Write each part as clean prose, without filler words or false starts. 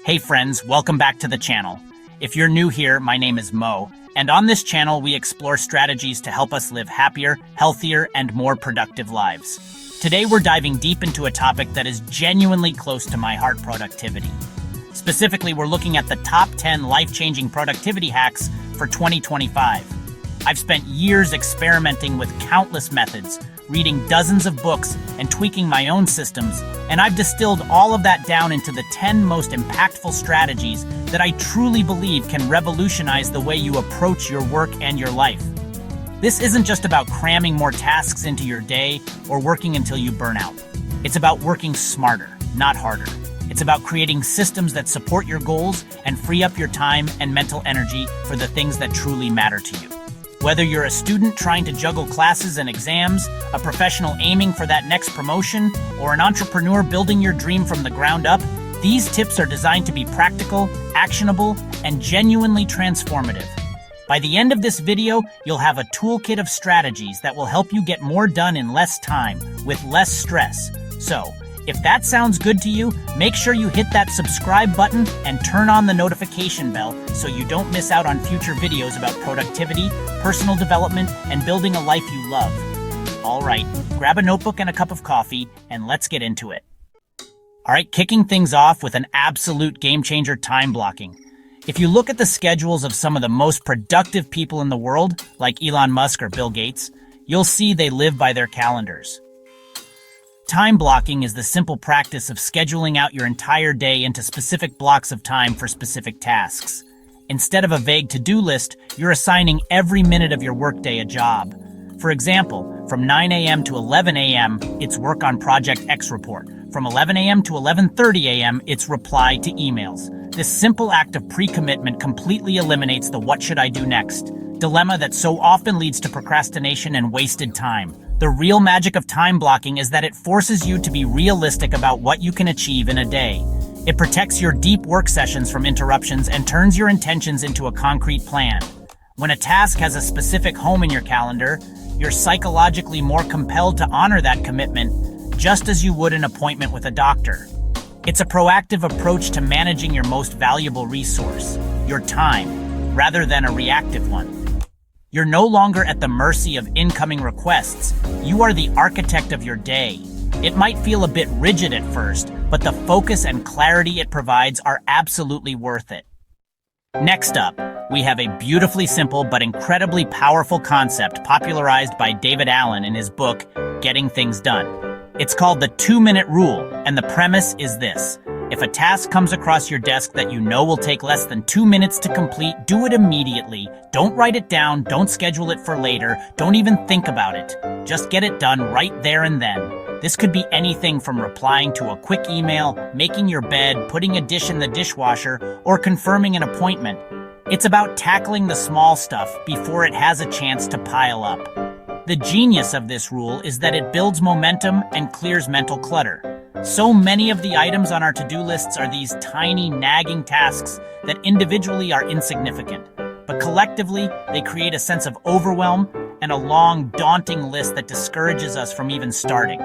Hey friends, welcome back to the channel. If you're new here, my name is Mo, and on this channel we explore strategies to help us live happier, healthier, and more productive lives. Today we're diving deep into a topic that is genuinely close to my heart: productivity. Specifically, we're looking at the top 10 life-changing productivity hacks for 2025. I've spent years experimenting with countless methods, reading dozens of books, and tweaking my own systems, and I've distilled all of that down into the 10 most impactful strategies that I truly believe can revolutionize the way you approach your work and your life. This isn't just about cramming more tasks into your day or working until you burn out. It's about working smarter, not harder. It's about creating systems that support your goals and free up your time and mental energy for the things that truly matter to you. Whether you're a student trying to juggle classes and exams, a professional aiming for that next promotion, or an entrepreneur building your dream from the ground up, these tips are designed to be practical, actionable, and genuinely transformative. By the end of this video, you'll have a toolkit of strategies that will help you get more done in less time, with less stress. So, if that sounds good to you, make sure you hit that subscribe button and turn on the notification bell so you don't miss out on future videos about productivity, personal development, and building a life you love. All right, grab a notebook and a cup of coffee, and let's get into it. All right, kicking things off with an absolute game changer: time blocking. If you look at the schedules of some of the most productive people in the world, like Elon Musk or Bill Gates, you'll see they live by their calendars. Time blocking is the simple practice of scheduling out your entire day into specific blocks of time for specific tasks. Instead of a vague to-do list, you're assigning every minute of your workday a job. For example, from 9 a.m. to 11 a.m., it's work on Project X report. From 11 a.m. to 11:30 a.m., it's reply to emails. This simple act of pre-commitment completely eliminates the "what should I do next" dilemma that so often leads to procrastination and wasted time. The real magic of time blocking is that it forces you to be realistic about what you can achieve in a day. It protects your deep work sessions from interruptions and turns your intentions into a concrete plan. When a task has a specific home in your calendar, you're psychologically more compelled to honor that commitment, just as you would an appointment with a doctor. It's a proactive approach to managing your most valuable resource, your time, rather than a reactive one. You're no longer at the mercy of incoming requests. You are the architect of your day. It might feel a bit rigid at first, but the focus and clarity it provides are absolutely worth it. Next up, we have a beautifully simple but incredibly powerful concept popularized by David Allen in his book, Getting Things Done. It's called the 2-minute rule, and the premise is this: if a task comes across your desk that you know will take less than 2 minutes to complete, do it immediately. Don't write it down, don't schedule it for later, don't even think about it. Just get it done right there and then. This could be anything from replying to a quick email, making your bed, putting a dish in the dishwasher, or confirming an appointment. It's about tackling the small stuff before it has a chance to pile up. The genius of this rule is that it builds momentum and clears mental clutter. So many of the items on our to-do lists are these tiny, nagging tasks that individually are insignificant, but collectively, they create a sense of overwhelm and a long, daunting list that discourages us from even starting.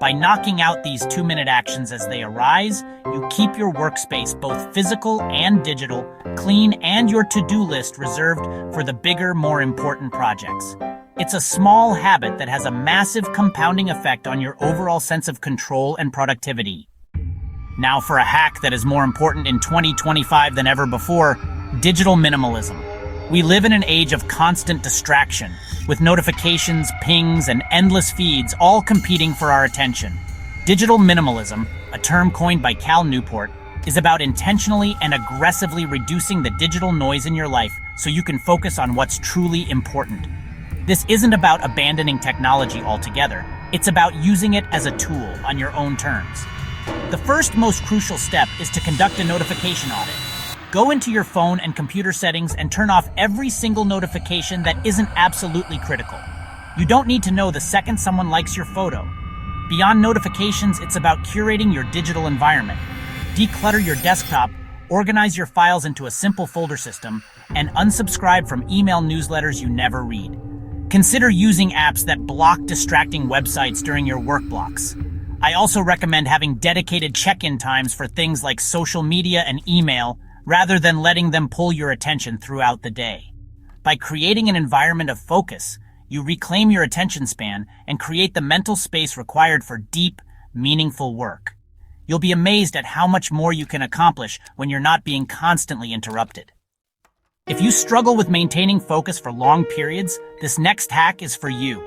By knocking out these 2-minute actions as they arise, you keep your workspace, both physical and digital, clean, and your to-do list reserved for the bigger, more important projects. It's a small habit that has a massive compounding effect on your overall sense of control and productivity. Now for a hack that is more important in 2025 than ever before: digital minimalism. We live in an age of constant distraction, with notifications, pings, and endless feeds all competing for our attention. Digital minimalism, a term coined by Cal Newport, is about intentionally and aggressively reducing the digital noise in your life so you can focus on what's truly important. This isn't about abandoning technology altogether. It's about using it as a tool on your own terms. The first most crucial step is to conduct a notification audit. Go into your phone and computer settings and turn off every single notification that isn't absolutely critical. You don't need to know the second someone likes your photo. Beyond notifications, it's about curating your digital environment. Declutter your desktop, organize your files into a simple folder system, and unsubscribe from email newsletters you never read. Consider using apps that block distracting websites during your work blocks. I also recommend having dedicated check-in times for things like social media and email, rather than letting them pull your attention throughout the day. By creating an environment of focus, you reclaim your attention span and create the mental space required for deep, meaningful work. You'll be amazed at how much more you can accomplish when you're not being constantly interrupted. If you struggle with maintaining focus for long periods, this next hack is for you.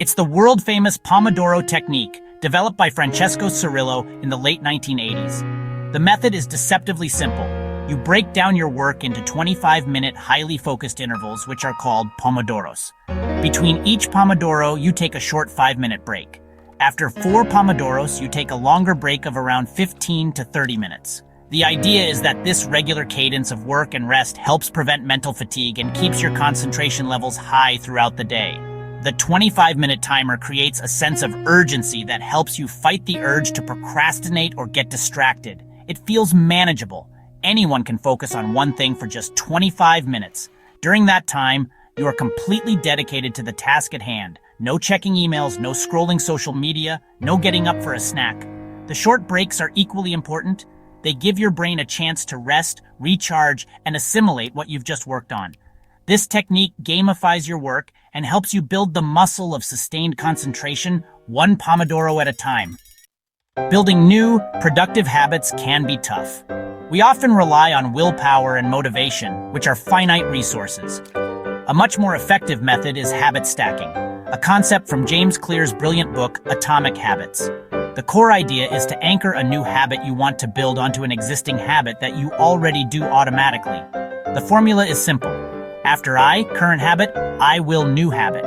It's the world-famous Pomodoro Technique, developed by Francesco Cirillo in the late 1980s. The method is deceptively simple. You break down your work into 25-minute highly focused intervals, which are called Pomodoros. Between each Pomodoro, you take a short 5-minute break. After 4 Pomodoros, you take a longer break of around 15 to 30 minutes. The idea is that this regular cadence of work and rest helps prevent mental fatigue and keeps your concentration levels high throughout the day. The 25-minute timer creates a sense of urgency that helps you fight the urge to procrastinate or get distracted. It feels manageable. Anyone can focus on one thing for just 25 minutes. During that time, you are completely dedicated to the task at hand. No checking emails, no scrolling social media, no getting up for a snack. The short breaks are equally important. They give your brain a chance to rest, recharge, and assimilate what you've just worked on. This technique gamifies your work and helps you build the muscle of sustained concentration, one Pomodoro at a time. Building new, productive habits can be tough. We often rely on willpower and motivation, which are finite resources. A much more effective method is habit stacking, a concept from James Clear's brilliant book, Atomic Habits. The core idea is to anchor a new habit you want to build onto an existing habit that you already do automatically. The formula is simple. After I, current habit, I will new habit.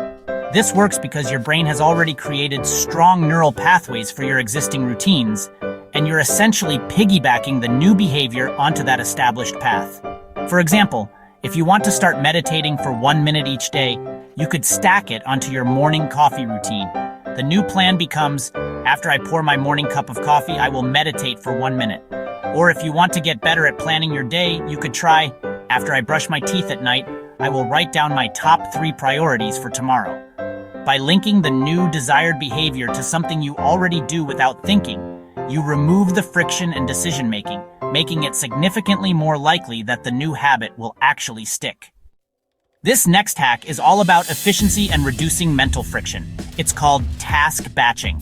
This works because your brain has already created strong neural pathways for your existing routines, and you're essentially piggybacking the new behavior onto that established path. For example, if you want to start meditating for 1 minute each day, you could stack it onto your morning coffee routine. The new plan becomes, after I pour my morning cup of coffee, I will meditate for 1 minute. Or if you want to get better at planning your day, you could try, after I brush my teeth at night, I will write down my top 3 priorities for tomorrow. By linking the new desired behavior to something you already do without thinking, you remove the friction and decision-making, making it significantly more likely that the new habit will actually stick. This next hack is all about efficiency and reducing mental friction. It's called task batching.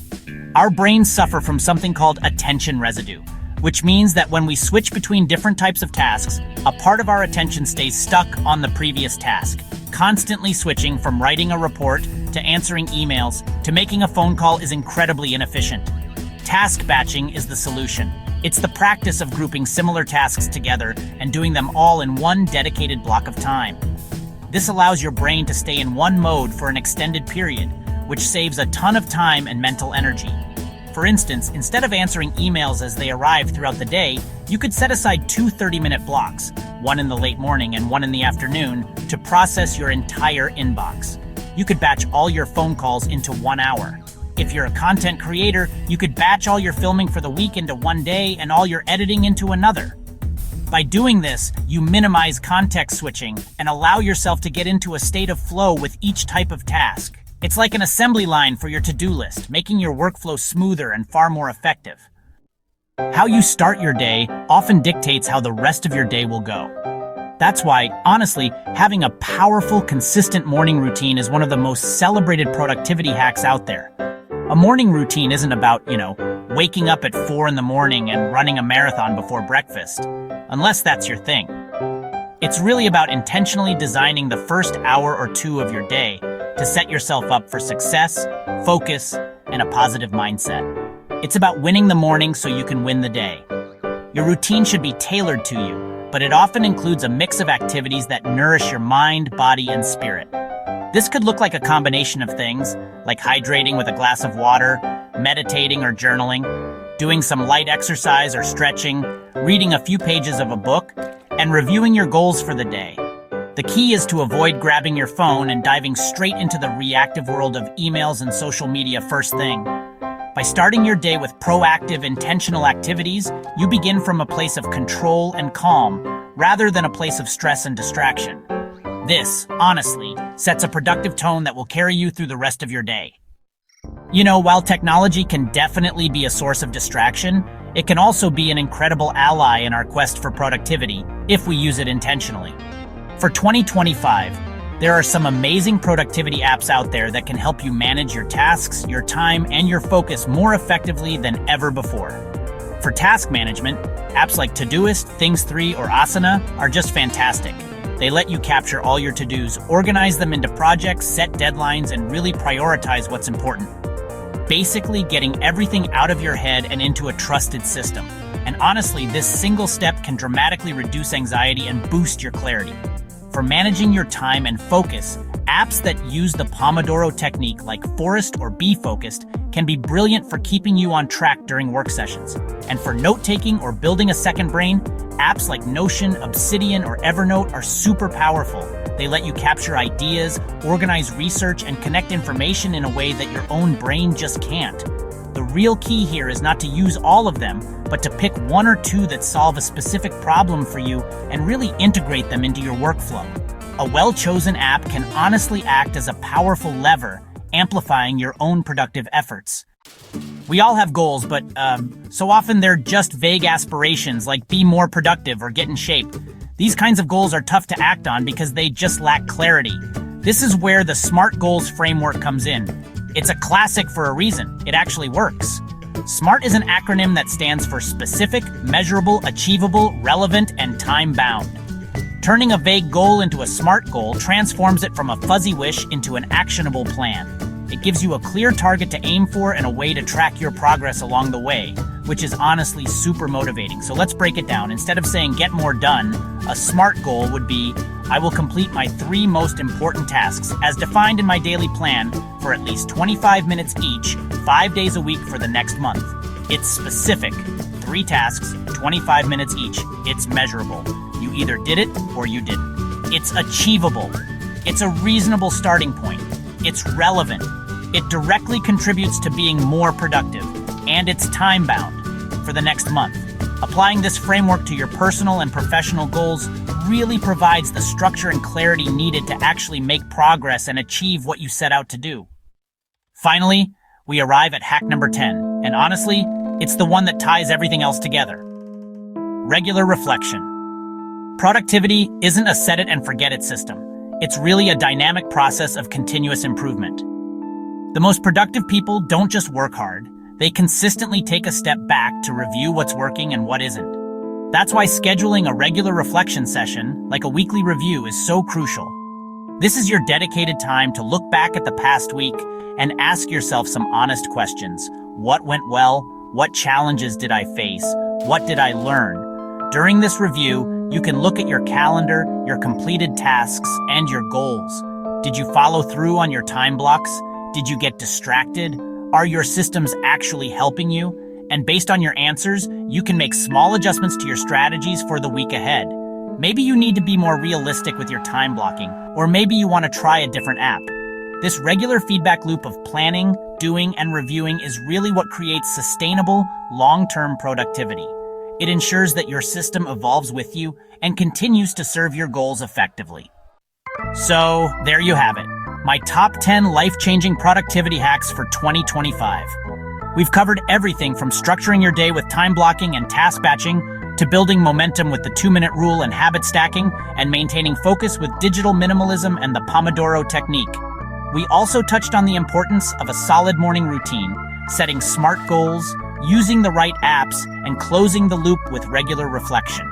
Our brains suffer from something called attention residue, which means that when we switch between different types of tasks, a part of our attention stays stuck on the previous task. Constantly switching from writing a report to answering emails to making a phone call is incredibly inefficient. Task batching is the solution. It's the practice of grouping similar tasks together and doing them all in one dedicated block of time. This allows your brain to stay in one mode for an extended period, which saves a ton of time and mental energy. For instance, instead of answering emails as they arrive throughout the day, you could set aside 2 30-minute blocks, one in the late morning and one in the afternoon, to process your entire inbox. You could batch all your phone calls into 1 hour. If you're a content creator, you could batch all your filming for the week into 1 day and all your editing into another. By doing this, you minimize context switching and allow yourself to get into a state of flow with each type of task. It's like an assembly line for your to-do list, making your workflow smoother and far more effective. How you start your day often dictates how the rest of your day will go. That's why, honestly, having a powerful, consistent morning routine is one of the most celebrated productivity hacks out there. A morning routine isn't about, waking up at 4 in the morning and running a marathon before breakfast, unless that's your thing. It's really about intentionally designing the first hour or 2 of your day to set yourself up for success, focus, and a positive mindset. It's about winning the morning so you can win the day. Your routine should be tailored to you, but it often includes a mix of activities that nourish your mind, body, and spirit. This could look like a combination of things, like hydrating with a glass of water, meditating or journaling, doing some light exercise or stretching, reading a few pages of a book, and reviewing your goals for the day. The key is to avoid grabbing your phone and diving straight into the reactive world of emails and social media first thing. By starting your day with proactive, intentional activities, you begin from a place of control and calm, rather than a place of stress and distraction. This, honestly, sets a productive tone that will carry you through the rest of your day. While technology can definitely be a source of distraction, it can also be an incredible ally in our quest for productivity if we use it intentionally. For 2025, there are some amazing productivity apps out there that can help you manage your tasks, your time, and your focus more effectively than ever before. For task management, apps like Todoist, Things3, or Asana are just fantastic. They let you capture all your to-dos, organize them into projects, set deadlines, and really prioritize what's important. Basically, getting everything out of your head and into a trusted system. And honestly, this single step can dramatically reduce anxiety and boost your clarity. For managing your time and focus, apps that use the Pomodoro Technique like Forest or Be Focused can be brilliant for keeping you on track during work sessions. And for note-taking or building a second brain, apps like Notion, Obsidian, or Evernote are super powerful. They let you capture ideas, organize research, and connect information in a way that your own brain just can't. The real key here is not to use all of them, but to pick one or two that solve a specific problem for you and really integrate them into your workflow. A well-chosen app can honestly act as a powerful lever, amplifying your own productive efforts. We all have goals, but so often they're just vague aspirations like be more productive or get in shape. These kinds of goals are tough to act on because they just lack clarity. This is where the SMART goals framework comes in. It's a classic for a reason. It actually works. SMART is an acronym that stands for specific, measurable, achievable, relevant, and time-bound. Turning a vague goal into a SMART goal transforms it from a fuzzy wish into an actionable plan. It gives you a clear target to aim for and a way to track your progress along the way, which is honestly super motivating. So let's break it down. Instead of saying get more done, a SMART goal would be, I will complete my 3 most important tasks as defined in my daily plan for at least 25 minutes each, 5 days a week for the next month. It's specific. 3 tasks, 25 minutes each. It's measurable. You either did it or you didn't. It's achievable. It's a reasonable starting point. It's relevant. It directly contributes to being more productive. And it's time-bound for the next month. Applying this framework to your personal and professional goals really provides the structure and clarity needed to actually make progress and achieve what you set out to do. Finally, we arrive at hack number 10, and honestly, it's the one that ties everything else together. Regular reflection. Productivity isn't a set-it-and-forget-it system. It's really a dynamic process of continuous improvement. The most productive people don't just work hard, they consistently take a step back to review what's working and what isn't. That's why scheduling a regular reflection session, like a weekly review, is so crucial. This is your dedicated time to look back at the past week and ask yourself some honest questions. What went well? What challenges did I face? What did I learn? During this review, you can look at your calendar, your completed tasks, and your goals. Did you follow through on your time blocks? Did you get distracted? Are your systems actually helping you? And based on your answers, you can make small adjustments to your strategies for the week ahead. Maybe you need to be more realistic with your time blocking, or maybe you want to try a different app. This regular feedback loop of planning, doing, and reviewing is really what creates sustainable, long-term productivity. It ensures that your system evolves with you and continues to serve your goals effectively. So, there you have it. My top 10 life-changing productivity hacks for 2025. We've covered everything from structuring your day with time blocking and task batching to building momentum with the 2-minute rule and habit stacking and maintaining focus with digital minimalism and the Pomodoro Technique. We also touched on the importance of a solid morning routine, setting SMART goals, using the right apps, and closing the loop with regular reflection.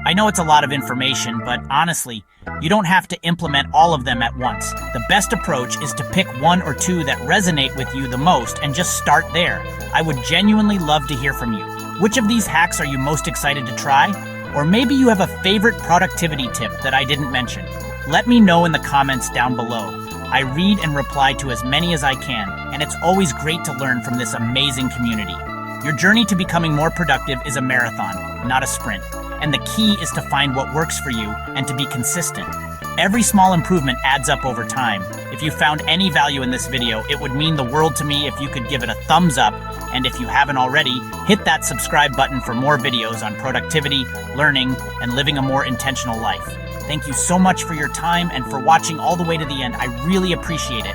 I know it's a lot of information, but honestly, you don't have to implement all of them at once. The best approach is to pick 1 or 2 that resonate with you the most and just start there. I would genuinely love to hear from you. Which of these hacks are you most excited to try? Or maybe you have a favorite productivity tip that I didn't mention. Let me know in the comments down below. I read and reply to as many as I can, and it's always great to learn from this amazing community. Your journey to becoming more productive is a marathon, not a sprint. And the key is to find what works for you and to be consistent. Every small improvement adds up over time. If you found any value in this video, it would mean the world to me if you could give it a thumbs up. And if you haven't already, hit that subscribe button for more videos on productivity, learning, and living a more intentional life. Thank you so much for your time and for watching all the way to the end. I really appreciate it.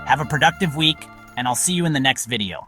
Have a productive week, and I'll see you in the next video.